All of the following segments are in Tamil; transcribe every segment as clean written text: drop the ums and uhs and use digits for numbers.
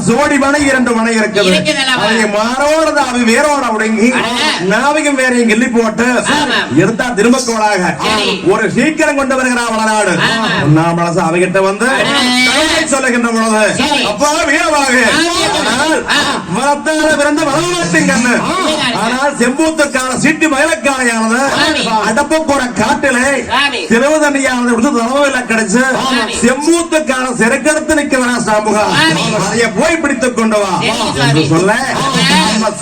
சோடி மனை 2 மனை இருக்குது. அதை மாறோட அவி வேரோட உடங்கி நாவையும் வேறையும் கிள்ளி போட்டு எடுத்தா திரும்ப கோளாக ஒரு சீக்கிரம் கொண்டு வருகிறான் வளநாடு. உண்ணாமல சாமிகிட்ட வந்து சொல்லுகின்ற பொழுது அப்பா வீரமாக மரத்தால பிறந்த வளநாட்டின் கண்ணு. ஆனால் செம்பூத்துக்கான சீட்டு மயிலக்காலையானது அடப்பு போற காட்டிலே திருவதண்ணியானது தலைமையில கிடைச்சு செம்பூத்துக்கான சிறக்கெடுத்து நிற்கிறா சாமுகா. அதைய போய் பிடித்துக் கொண்டு வா என்று சொல்ல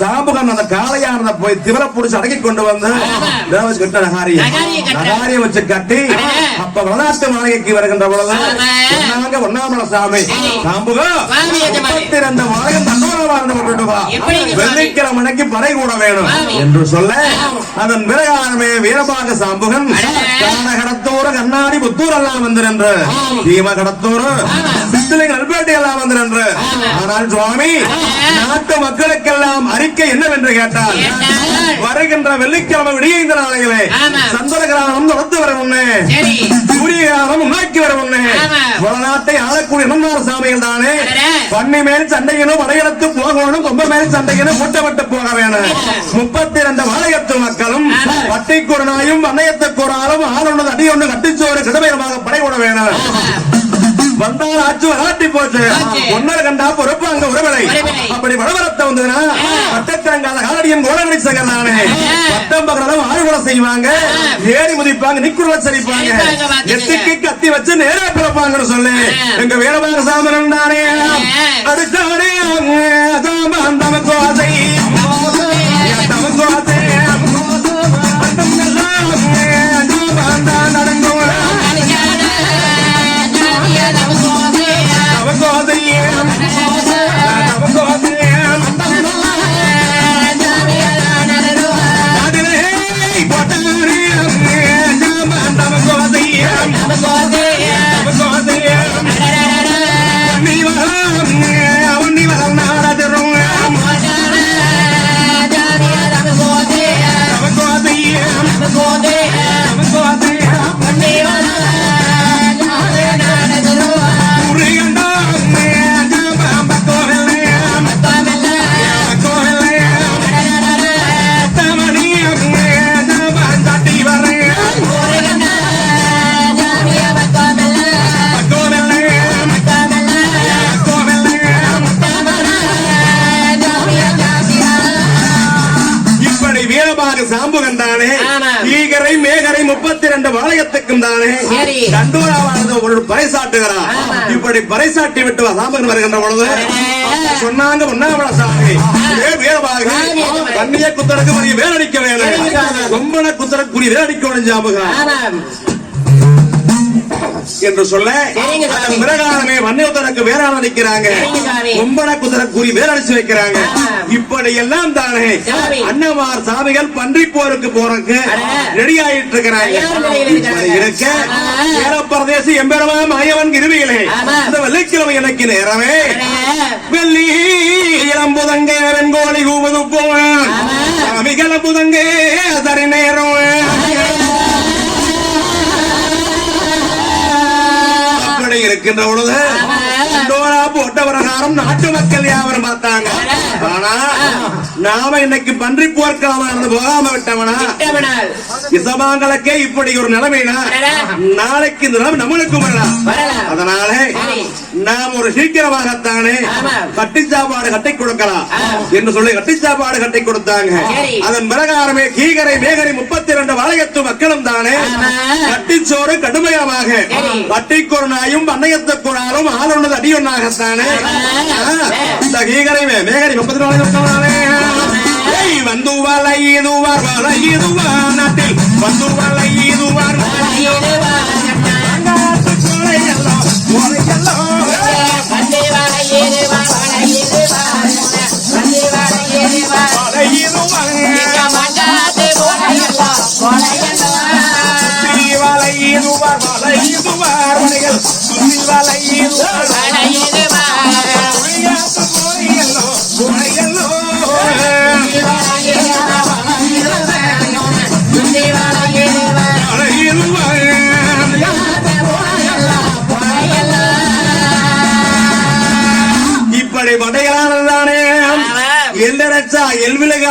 சாமுகன் அந்த காளையானதை போய் திவர புடிச்சு அடக்கி கொண்டு வந்து நகாரிய வச்சு கட்டி அப்ப வளநாட்டு மாளிகைக்கு வருகின்ற பொழுது ஒன்னாமல சாமி சாம்புகா 32 மாளிகம் தன்னோரவார்ந்து கொண்டு வா, வெள்ளிக்கிழமைக்கு படை கூட வேணும் என்று சொல்ல அதன் பிறகானமே வீரபாக சாம்புகன் கானகடத்தூர் கண்ணாடி புத்தூர் எல்லாம் வந்திருன்று தீமகடத்தூர் நல்பேட்டை எல்லாம் வந்திருன்று. ஆனால் சுவாமி நாட்டு மக்களுக்கெல்லாம் அறிக்கை என்னவென்று கேட்டால் வருகின்ற வெள்ளிக்கிழமை விடிய இந்த நாளையிலே சந்தன கிராமம் தொடர்ந்து வர முன்னே சூரிய கிராமம் உண்டாக்கி வர முன்னே வளநாட்டை ஆளக்கூடிய இனந்தார் சாமிகள் தானே பண்ணி மேல் சண்டையினும் வடையெடுத்து போகணும், கொம்ப மேல் சண்டையினும் முட்டப்பட்டு போக வேணும். 32 வாழையத்து மக்களும் பட்டைக்குறனாயும் வண்ணயத்துக்குறாலும் ஆளொன்று அடி ஒன்று கட்டிச்சோறு கிடமையமாக படைகூட வேணும். வந்தால் ஆச்சு வராட்டி போச்சு ஒன்னரை கண்டா பொறுப்பு அங்க உறவினை. அப்படி வடவரத்தை வந்ததுன்னா பட்டத்திறங்காத காலடியும் கோடகடி சகலானே பட்டம் பகலும் ஆறுகுல செய்வாங்க, ஏறி முதிப்பாங்க, நிக்குள்ள சரிப்பாங்க, எத்திக்கு கத்தி வச்சு நேரா பிறப்பாங்கன்னு சொல்லி எங்க வீரபாக சாமரன் தானே அடுத்தானே நமக்கு ஆசை நமக்கு ஆசை சாம்புகன் தானே ஈகரை மேகரை 32 வாளையத்துக்கும் தானே கண்டூராவானது ஒரு பறைசாட்டுகிறார். இப்படி பறைசாட்டி விட்டு சாம்புகன் வருகின்ற பொழுது சொன்னாங்க ஒன்னாமல சாமி வீரபாக கண்ணிய குத்தனுக்கு மரிய வேலடிக்க வேணும், கொம்பன குத்தனுக்குரிய வேலடிக்கணும் சாம்புகன் என்று சொல்ல அதன் பிறகானமே வன்னியத்தனுக்கு வேறான நிற்கிறாங்க, கொம்பன குதிரைக்குறி வேறடிச்சு வைக்கிறாங்க. இப்படி எல்லாம் தானே அண்ணமார் சாமிகள் பன்றி போருக்கு போறதுக்கு ரெடி ஆயிட்டு இருக்கிறாங்க. இருக்க பிரதேச எம்பெருமா மாயவன் கிருவியிலே இந்த வெள்ளிக்கிழமை எனக்கு நேரமே வெள்ளி இளம்புதங்க வெண்கோழி கூவது போன சாமிகள் புதங்க தரி நேரம் இருக்கின்ற பொழுது போட்ட பிரகாரம் நாட்டு மக்கள் யாவரும் பார்த்தாங்க. ஆனா நாம இன்னைக்கு பன்றி போர்க்காம இருந்து போகாம விட்டவனா இசமாங்களுக்கே இப்படி ஒரு நிலைமைனா நாளைக்கு இந்த நிலைமை நம்மளுக்கு வரலாம். அதனால நாம் ஒரு சீக்கிரமாகத்தானே கட்டி சாப்பாடு கட்டி கொடுக்கலாம் என்று சொல்லி கட்டி சாப்பாடு கட்டி கொடுத்தாங்க. அதன் பிரகாரமே கீகரை மேகரை 32 வாளையத்து மக்களும் தானே கட்டிச்சோறு கடுமையாக கட்டிக்கொரு நாயும் பண்ணையத்துக்குறாலும் ஆளொன்னது அடியொன்னாகத்தானே இந்த கீகரை மேகரை 32 வந்து வளையுதுவார் வளையுதுவார் நாட்டில் வந்து வளையுதுவார்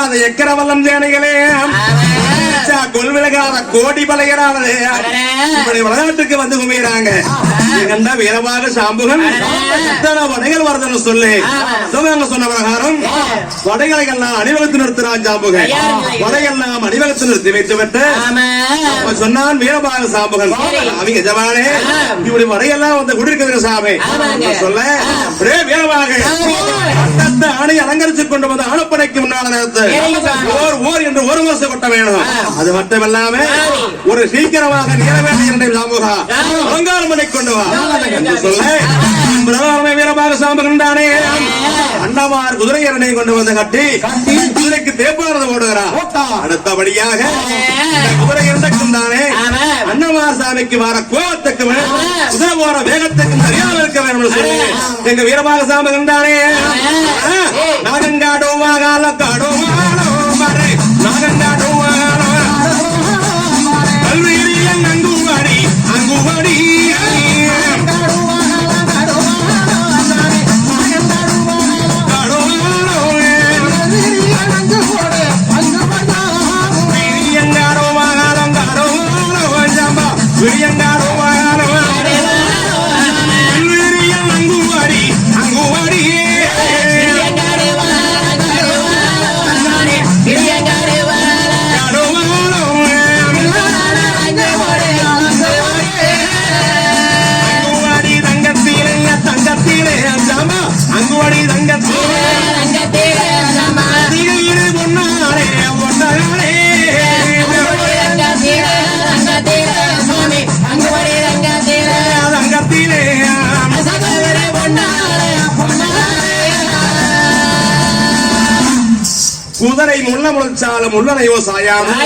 விலகாத எக்கரவல்லம் சேனைகளே கொள்விலகாத கோடி பலையரானது இப்படி விளையாட்டுக்கு வந்து குமிறாங்க வீரமாக சாம்புகன் வடைகள் வருதுன்னு சொல்லி சொன்ன பிரகாரம் வடைகளை எல்லாம் அணிவகுத்து நிறுத்தினான் சாம்புகன் வடையெல்லாம் அணிவகுத்து நிறுத்தி வைத்து விட்டு சொன்னான் வீரமாக சாம்புகன் அவங்க எஜமானே இப்படி வடையெல்லாம் வந்து குடியிருக்கிறது சாமி சொல்ல வீரமாக ஆணை அலங்கரித்துக் கொண்டு வந்து ஆணப்படைக்கு முன்னால நேரத்து ஓர் என்று ஒரு வருஷம் கொட்ட வேணும் அது மட்டுமல்லாம ஒரு சீக்கிரமாக நீரவேண்டி என்ற சமூக அலங்காரம் பண்ணி கொண்டு வா என்று சொல்ல வீரமாக சாம்புகின்றானே அண்ணமார் குதிரை எண்ணை கொண்டு வந்து கட்டி குதிரைக்கு தேப்பாரது ஓடுகிறார் அடுத்தபடியாக குதிரை இரண்டுக்கும் தானே அண்ணமார் சாமிக்கு வர கோபத்துக்கு குதிரை போற வேகத்துக்கு சரியாக இருக்க வேண்டும் சொல்லி எங்க வீரமாக சாம்புகின்றானே நாகங்காடுவாக அங்குவாடி அங்குவாடி குதிரை முள்ள முளைச்சாலும் உள்ளனையோ சாயாமல்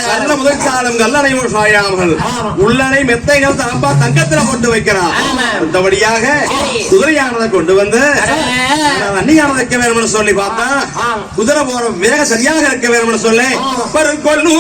கல்ல முதற்சாலும் கல்லனையோ சாயாமல் உள்ளனை மெத்தைகள் தாம்பா தங்கத்துல போட்டு வைக்கிறார் அடுத்தபடியாக குதிரையானதை கொண்டு வந்து அன்னியானதை வைக்க வேணும்னு சொல்லி பார்த்தா குதிரை போற வேக சரியாக இருக்க வேணும்னு சொல்லி கொள்ளு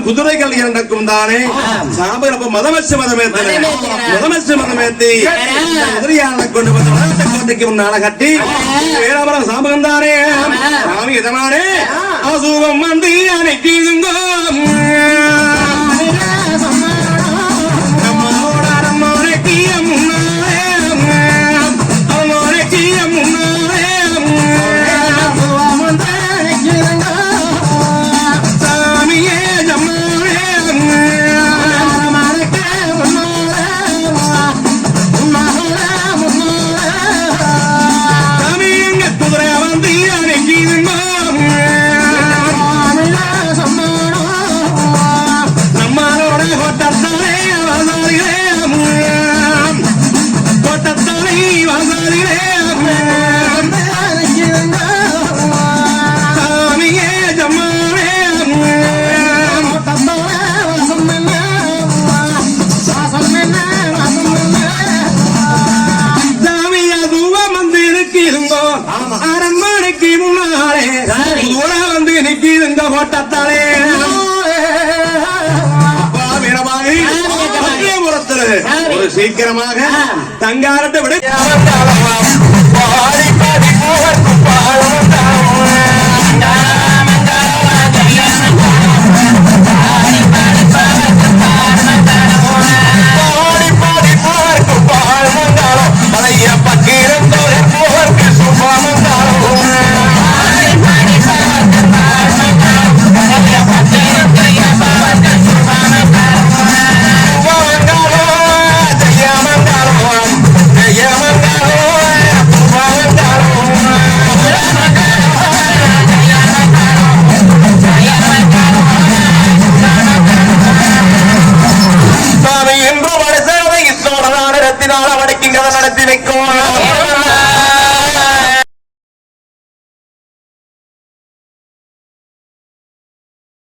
குதிரைகள் இரண்டுக்கும் தானே சாம்பு மதமச்சு மதமேத்தி குதிரையான கொண்டு வந்து கோட்டைக்கு முன்னால கட்டி வேறாபுரம் சாம்பகம் தானே சாமி எதமானே அசூகம் வந்து அணைக்குதுங்கோ அரண்மனைக்கு முன்னாலே வந்து நிற்கிருந்த கோட்டத்தாலே ஒரு சீக்கிரமாக தங்காரத்தை விட Yeah, நடத்தினால் அவனுக்கு இங்க நடத்தி வைக்கும்